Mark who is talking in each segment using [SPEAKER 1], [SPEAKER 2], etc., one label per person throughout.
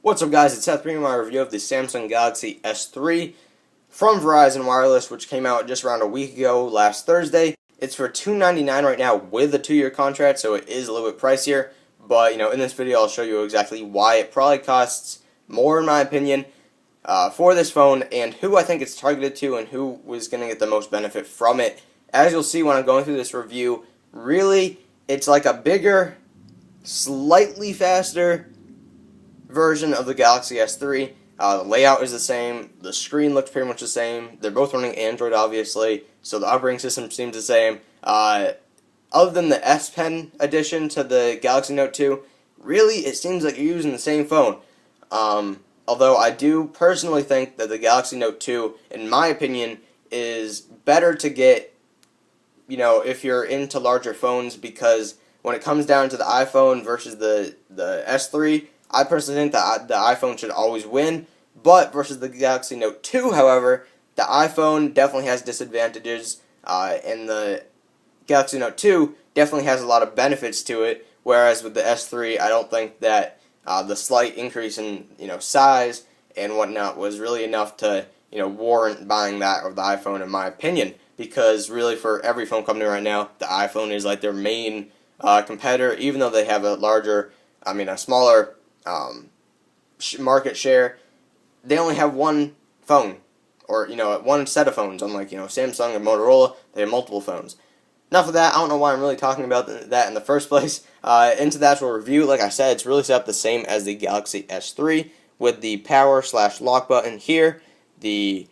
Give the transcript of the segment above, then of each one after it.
[SPEAKER 1] What's up, guys? It's Seth bringing my review of the Samsung Galaxy S3 from Verizon Wireless, which came out just around a week ago last Thursday. It's for $299 right now with a 2-year contract, so it is a little bit pricier. But, in this video I'll show you exactly why it probably costs more, in my opinion, for this phone, and who I think it's targeted to and who was going to get the most benefit from it. As you'll see when I'm going through this review, really, it's like a bigger, slightly faster version of the Galaxy S3. The layout is the same, the screen looks pretty much the same, they're both running Android obviously, so the operating system seems the same. Other than the S Pen addition to the Galaxy Note 2, really it seems like you're using the same phone. Although I do personally think that the Galaxy Note 2, in my opinion, is better to get, if you're into larger phones, because when it comes down to the iPhone versus the S3, I personally think that the iPhone should always win, but versus the Galaxy Note 2, however, the iPhone definitely has disadvantages, and the Galaxy Note 2 definitely has a lot of benefits to it, whereas with the S3, I don't think that the slight increase in size and whatnot was really enough to warrant buying that over the iPhone, in my opinion, because really for every phone company right now, the iPhone is like their main competitor, even though they have a smaller market share. They only have one phone, or one set of phones. Unlike Samsung and Motorola, they have multiple phones. Enough of that. I don't know why I'm really talking about that in the first place. Into the actual review, like I said, it's really set up the same as the Galaxy S3 with the power/lock button here. The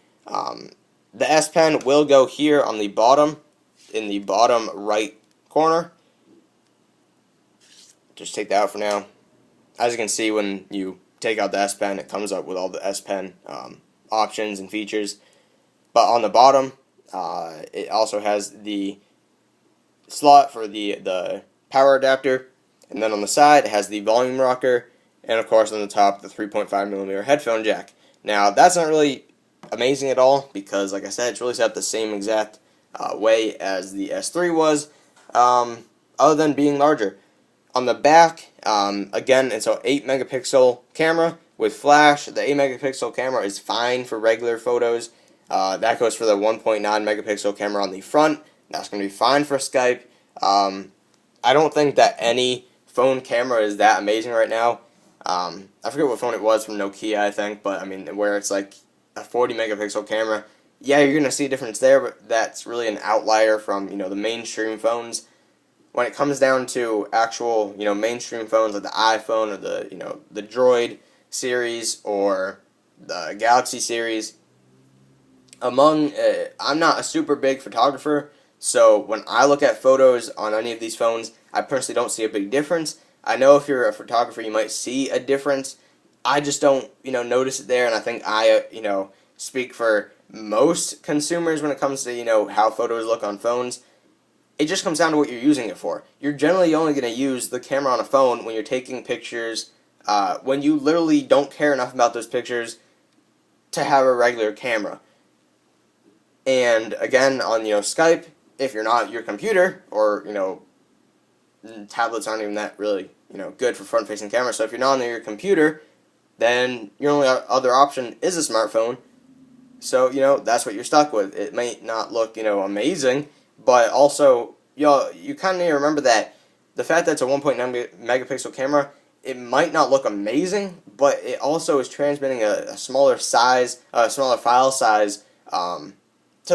[SPEAKER 1] S Pen will go here on the bottom, in the bottom right corner. Just take that out for now. As you can see, when you take out the S Pen, it comes up with all the S Pen options and features. But on the bottom, it also has the slot for the power adapter, and then on the side it has the volume rocker, and of course on the top the 3.5mm headphone jack. Now that's not really amazing at all, because like I said, it's really set up the same exact way as the S3 was, other than being larger. On the back, again, it's an 8-megapixel camera with flash. The 8-megapixel camera is fine for regular photos. That goes for the 1.9-megapixel camera on the front. That's going to be fine for Skype. I don't think that any phone camera is that amazing right now. I forget what phone it was from Nokia, I think, but where it's like a 40-megapixel camera. Yeah, you're going to see a difference there, but that's really an outlier from the mainstream phones. When it comes down to actual mainstream phones like the iPhone or the Droid series or the Galaxy series, I'm not a super big photographer, so when I look at photos on any of these phones, I personally don't see a big difference. I know if you're a photographer, you might see a difference. I just don't, notice it there, and I think I, speak for most consumers when it comes to, how photos look on phones. It just comes down to what you're using it for. You're generally only going to use the camera on a phone when you're taking pictures, when you literally don't care enough about those pictures to have a regular camera. And again, on Skype, if you're not at your computer, or tablets aren't even that really good for front-facing cameras. So if you're not on your computer, then your only other option is a smartphone. So that's what you're stuck with. It may not look amazing, but also you kind of need to remember that the fact that it's a 1.9 megapixel camera, it might not look amazing, but it also is transmitting a smaller size, smaller file size to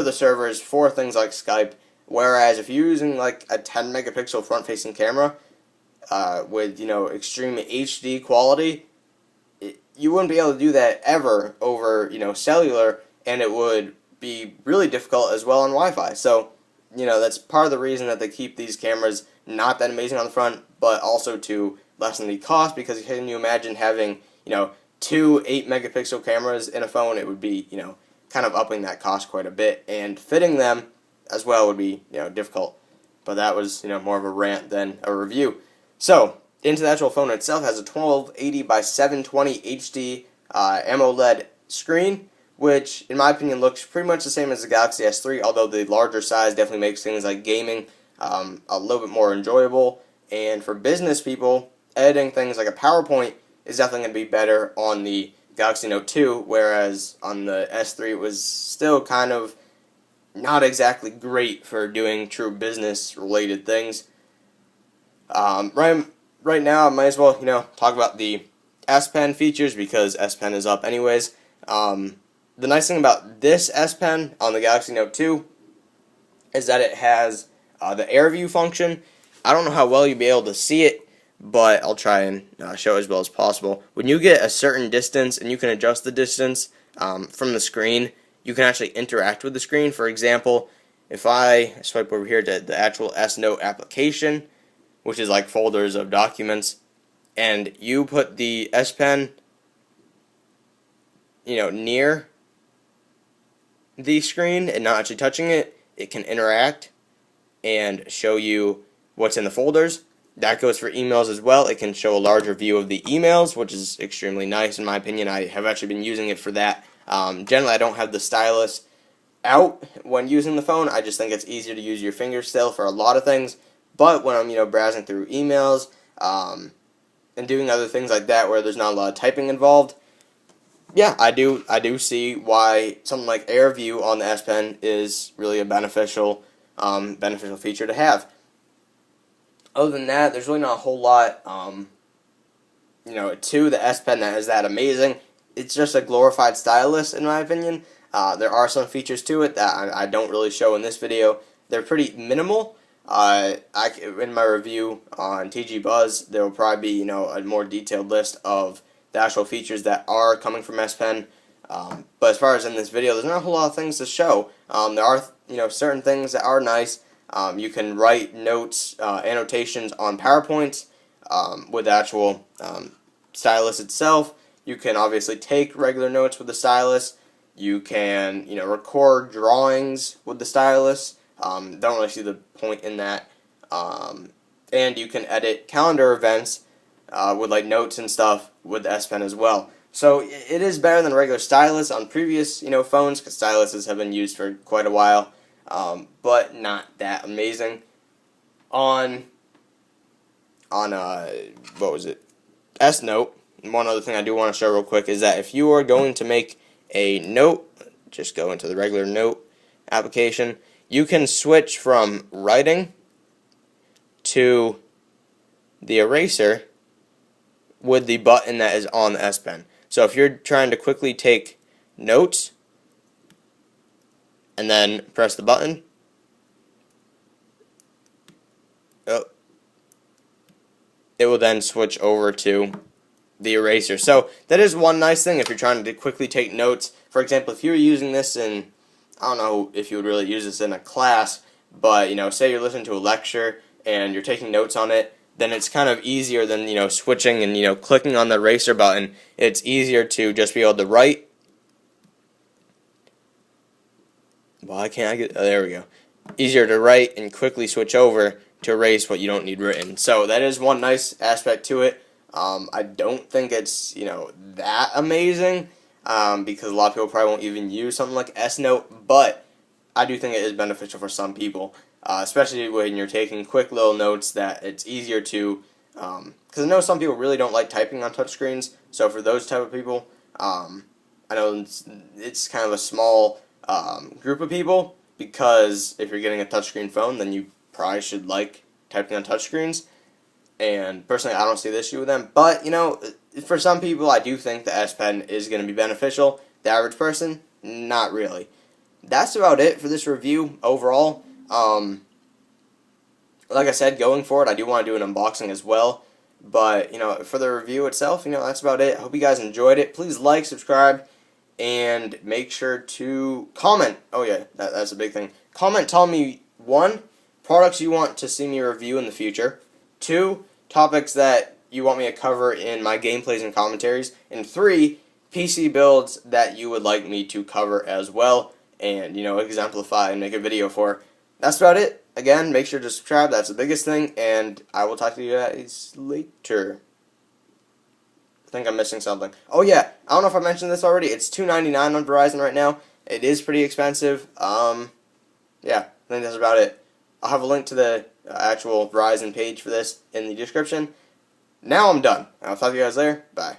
[SPEAKER 1] the servers for things like Skype. Whereas if you're using like a 10 megapixel front-facing camera with extreme HD quality, you wouldn't be able to do that ever over cellular, and it would be really difficult as well on Wi-Fi. So that's part of the reason that they keep these cameras not that amazing on the front, but also to lessen the cost, because can you imagine having two 8-megapixel cameras in a phone? It would be kind of upping that cost quite a bit, and fitting them as well would be difficult. But that was more of a rant than a review. So into the actual phone itself, has a 1280 by 720 HD AMOLED screen, which in my opinion looks pretty much the same as the Galaxy S3, although the larger size definitely makes things like gaming a little bit more enjoyable. And for business people, editing things like a PowerPoint, is definitely going to be better on the Galaxy Note 2, whereas on the S3 it was still kind of not exactly great for doing true business related things. Right now I might as well talk about the S Pen features because S Pen is up anyways. The nice thing about this S Pen on the Galaxy Note 2 is that it has the air view function. I don't know how well you'll be able to see it, but I'll try and show as well as possible. When you get a certain distance and you can adjust the distance from the screen, you can actually interact with the screen. For example, if I swipe over here to the actual S Note application, which is like folders of documents, and you put the S Pen near the screen and not actually touching it, it can interact and show you what's in the folders. That goes for emails as well. It can show a larger view of the emails, which is extremely nice in my opinion. I have actually been using it for that. Generally, I don't have the stylus out when using the phone. I just think it's easier to use your finger still for a lot of things. But when I'm browsing through emails and doing other things like that where there's not a lot of typing involved, yeah, I do see why something like Air View on the S Pen is really a beneficial feature to have. Other than that, there's really not a whole lot to the S Pen that is that amazing. It's just a glorified stylus in my opinion. There are some features to it that I don't really show in this video. They're pretty minimal. In my review on TG Buzz, there will probably be a more detailed list of the actual features that are coming from S Pen. But as far as in this video, there's not a whole lot of things to show. There are certain things that are nice. You can write notes, annotations on PowerPoints with the actual stylus itself. You can obviously take regular notes with the stylus. You can record drawings with the stylus. Don't really see the point in that. And you can edit calendar events with like notes and stuff with the S Pen as well. So it is better than a regular stylus on previous phones, because styluses have been used for quite a while, but not that amazing. On what was it? S Note. One other thing I do want to show real quick is that if you are going to make a note, just go into the regular note application. You can switch from writing to the eraser with the button that is on the S Pen. So if you're trying to quickly take notes and then press the button, it will then switch over to the eraser. So that is one nice thing if you're trying to quickly take notes. For example, if you were using this in, I don't know if you would really use this in a class, but say you're listening to a lecture and you're taking notes on it, then it's kind of easier than switching and clicking on the eraser button. It's easier to just be able to write. Why can't I get? Oh, there we go. Easier to write and quickly switch over to erase what you don't need written. So that is one nice aspect to it. I don't think it's that amazing because a lot of people probably won't even use something like S Note, but I do think it is beneficial for some people, especially when you're taking quick little notes. That it's easier to, because I know some people really don't like typing on touchscreens. So for those type of people, I know it's kind of a small group of people, because if you're getting a touchscreen phone, then you probably should like typing on touchscreens. And personally, I don't see the issue with them. But, for some people, I do think the S Pen is going to be beneficial. The average person, not really. That's about it for this review overall. Like I said, going forward, I do want to do an unboxing as well. But, for the review itself, that's about it. I hope you guys enjoyed it. Please like, subscribe, and make sure to comment. Oh, yeah, that's a big thing. Comment telling me, 1, products you want to see me review in the future. 2, topics that you want me to cover in my gameplays and commentaries. And 3, PC builds that you would like me to cover as well and, exemplify and make a video for. That's about it. Again, make sure to subscribe. That's the biggest thing. And I will talk to you guys later. I think I'm missing something. Oh, yeah. I don't know if I mentioned this already. It's $2.99 on Verizon right now. It is pretty expensive. Yeah, I think that's about it. I'll have a link to the actual Verizon page for this in the description. now I'm done. I'll talk to you guys later. Bye.